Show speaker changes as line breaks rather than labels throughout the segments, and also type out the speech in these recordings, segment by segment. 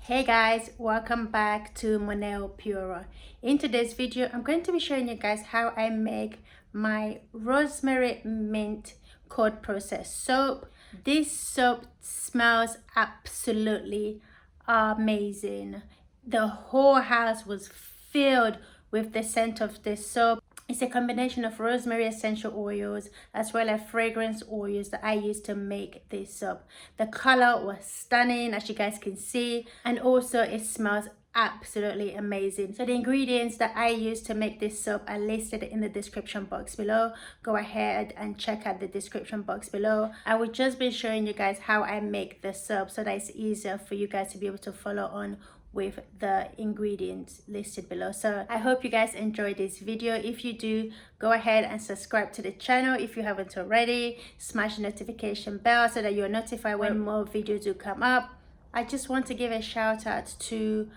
Hey guys, welcome back to Monel Pura. In today's video, I'm going to be showing you guys how I make my rosemary mint cold process soap. This soap smells absolutely amazing. The whole house was filled with the scent of this soap. It's a combination of rosemary essential oils as well as fragrance oils that I use to make this soap. The color was stunning, as you guys can see, and also it smells absolutely amazing. So the ingredients that I use to make this soap are listed in the description box below. Go ahead and check out the description box below. I will just be showing you guys how I make the soap so that it's easier for you guys to be able to follow on with the ingredients listed below. So I hope you guys enjoyed this video. If you do, go ahead and subscribe to the channel if you haven't already. Smash the notification bell so that you're notified when more videos do come up. I just want to give a shout out to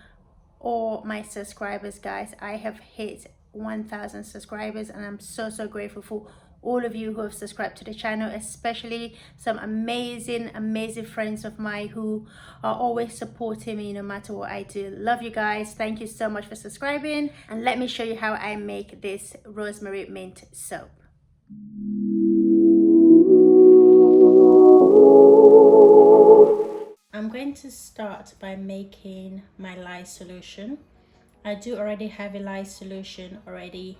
all my subscribers, guys. I have hit 1,000 subscribers and I'm so grateful for all of you who have subscribed to the channel, especially some amazing friends of mine who are always supporting me no matter what I do. Love you guys. Thank you so much for subscribing, and let me show you how I make this rosemary mint soap. I'm going to start by making my lye solution. I do already have a lye solution already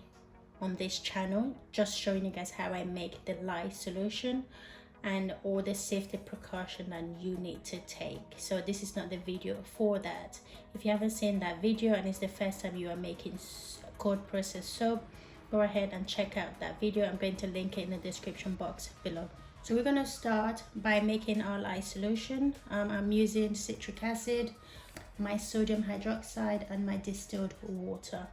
on this channel, just showing you guys how I make the lye solution and all the safety precaution that you need to take. So this is not the video for that. If you haven't seen that video and it's the first time you are making cold process soap, go ahead and check out that video. I'm going to link it in the description box below. So we're going to start by making our lye solution. I'm using citric acid, my sodium hydroxide, and my distilled water.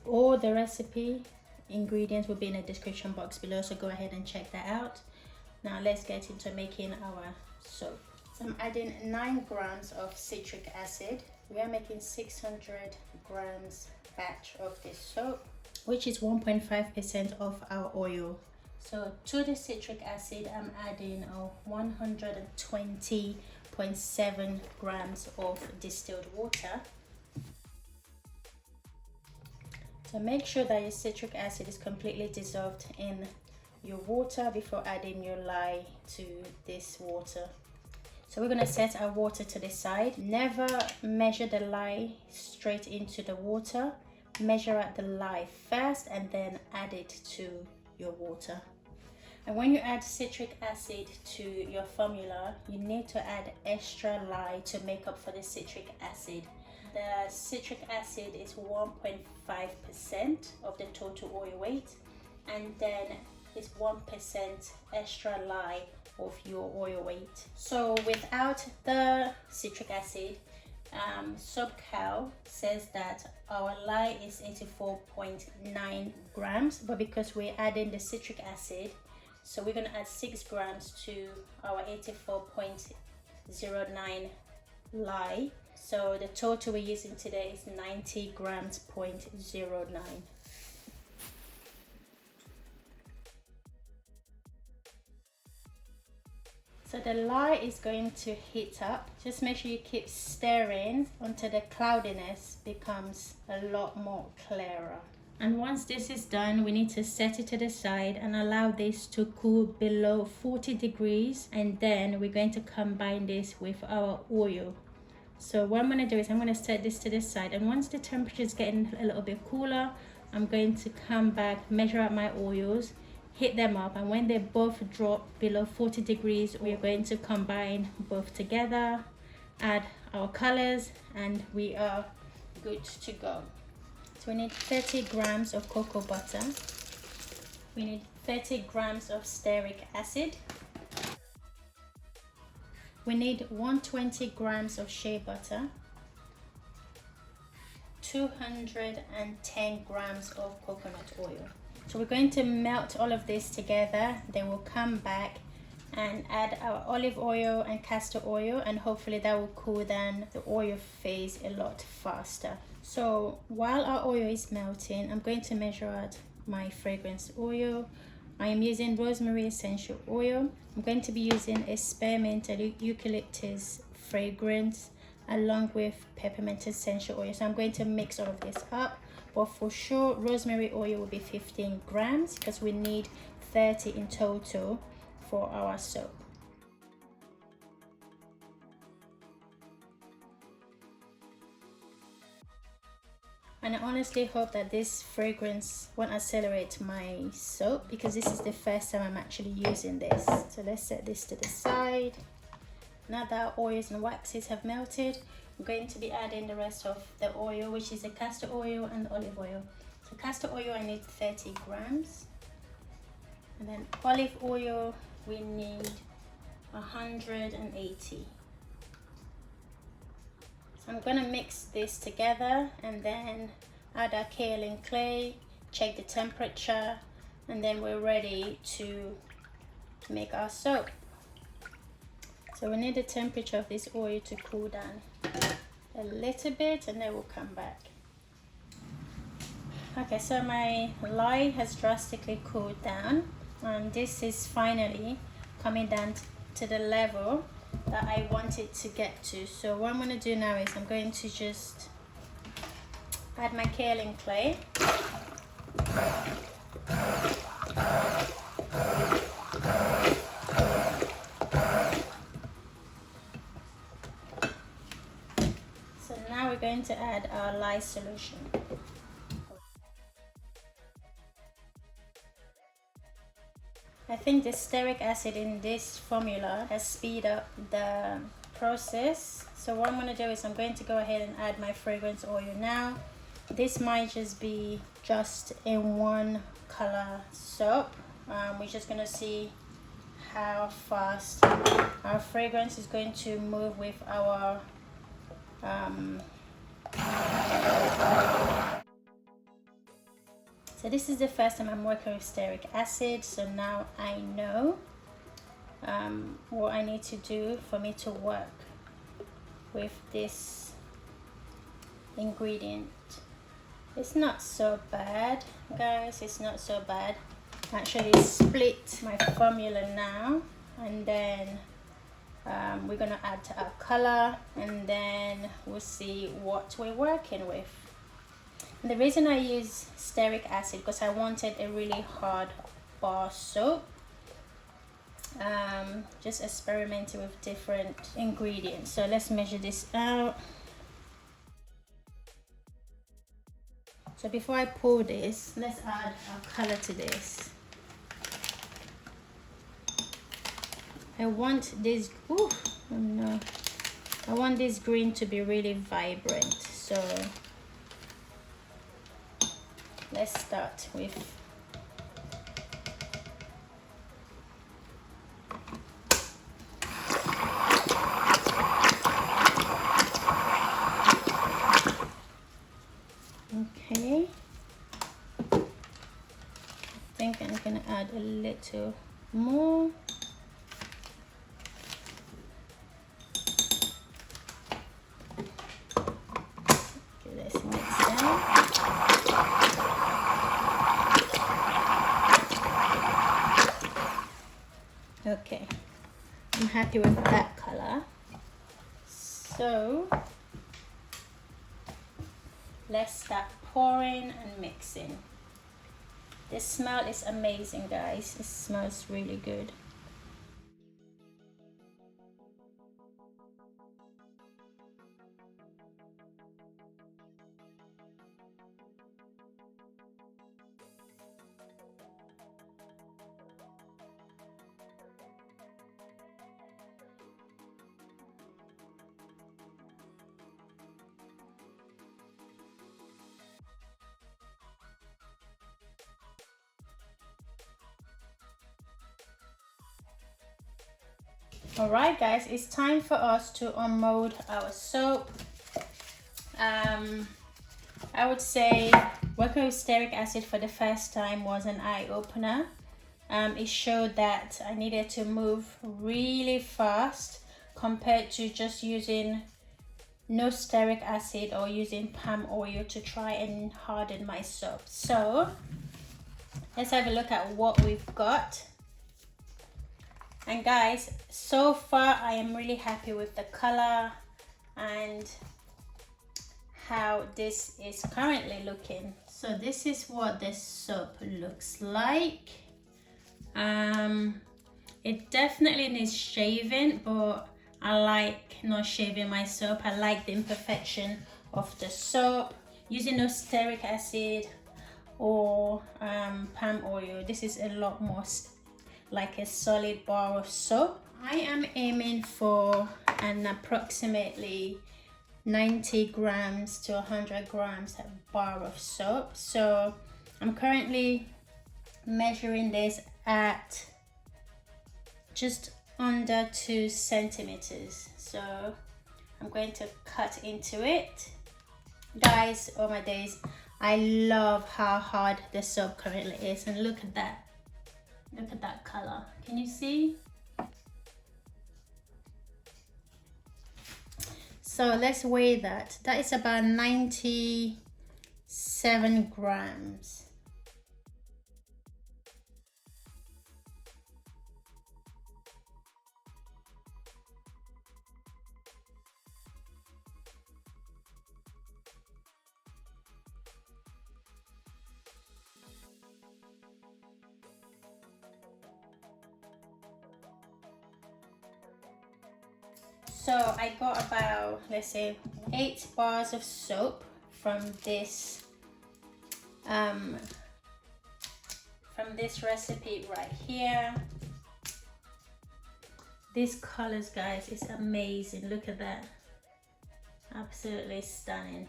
All the recipe ingredients will be in the description box below, so go ahead and check that out. Now let's get into making our soap. So I'm adding 9 grams of citric acid. We are making 600 grams batch of this soap, which is 1.5% of our oil. So to the citric acid, I'm adding 120.7 grams of distilled water. So make sure that your citric acid is completely dissolved in your water before adding your lye to this water. So we're going to set our water to the side. Never measure the lye straight into the water. Measure out the lye first and then add it to your water. And when you add citric acid to your formula, you need to add extra lye to make up for the citric acid. The citric acid is 1.5% of the total oil weight, and then it's 1% extra lye of your oil weight. So without the citric acid, SoapCal says that our lye is 84.9 grams, but because we're adding the citric acid, so we're going to add 6 grams to our 84.09 lye. So the total we're using today is 90 grams 0.09. So the lye is going to heat up. Just make sure you keep stirring until the cloudiness becomes a lot more clearer. And once this is done, we need to set it to the side and allow this to cool below 40 degrees. And then we're going to combine this with our oil. So what I'm going to do is I'm going to set this to the side, and once the temperature is getting a little bit cooler, I'm going to come back, measure out my oils, heat them up, and when they both drop below 40 degrees, we are going to combine both together, add our colors, and we are good to go. So we need 30 grams of cocoa butter. We need 30 grams of stearic acid. We need 120 grams of shea butter, 210 grams of coconut oil. So we're going to melt all of this together. Then we'll come back and add our olive oil and castor oil, and hopefully that will cool down the oil phase a lot faster. So while our oil is melting, I'm going to measure out my fragrance oil. I am using rosemary essential oil. I'm going to be using a spearmint and eucalyptus fragrance along with peppermint essential oil. So I'm going to mix all of this up, but for sure rosemary oil will be 15 grams because we need 30 in total for our soap. And I honestly hope that this fragrance won't accelerate my soap, because this is the first time I'm actually using this. So let's set this to the side. Now that our oils and waxes have melted, I'm going to be adding the rest of the oil, which is the castor oil and olive oil. So castor oil, I need 30 grams. And then olive oil, we need 180. So I'm gonna mix this together and then add our Kaolin Clay, check the temperature, and then we're ready to make our soap. So we need the temperature of this oil to cool down a little bit, and then we'll come back. Okay, so my lye has drastically cooled down, and this is finally coming down to the level that I want it to get to. So what I'm going to do now is I'm going to just add my Kaolin Clay. So now we're going to add our lye solution. I think the stearic acid in this formula has speed up the process. So what I'm going to do is I'm going to go ahead and add my fragrance oil now. This might just be just in one color soap. We're just going to see how fast our fragrance is going to move with our so this is the first time I'm working with stearic acid, so now I know what I need to do for me to work with this ingredient. It's not so bad, guys, it's not so bad. Actually split my formula now, and then we're gonna add to our color, and then we'll see what we're working with. And the reason I use stearic acid because I wanted a really hard bar soap. Just experimenting with different ingredients. So let's measure this out. So before I pour this, let's add our color to this. I want this, oh no, I want this green to be really vibrant. So let's start with okay. I think I'm gonna add a little more. Okay, let's mix that. Okay, I'm happy with that color. So let's start pouring and mixing. The smell is amazing, guys. It smells really good. Alright guys, it's time for us to unmold our soap. I would say working with stearic acid for the first time was an eye-opener. It showed that I needed to move really fast compared to just using no stearic acid or using palm oil to try and harden my soap. So let's have a look at what we've got. And guys, so far I am really happy with the color, and how this is currently looking. So this is what this soap looks like. It definitely needs shaving, but I like not shaving my soap. I like the imperfection of the soap. Using no stearic acid or palm oil, this is a lot more like a solid bar of soap. I am aiming for an approximately 90 grams to 100 grams bar of soap. So I'm currently measuring this at just under 2 centimeters. So I'm going to cut into it. Guys, oh my days, I love how hard the soap currently is, and look at that. Look at that color. Can you see? So let's weigh that. That is about 97 grams. So I got about, let's say, 8 bars of soap from this recipe right here. These colors, guys, is amazing. Look at that. Absolutely stunning.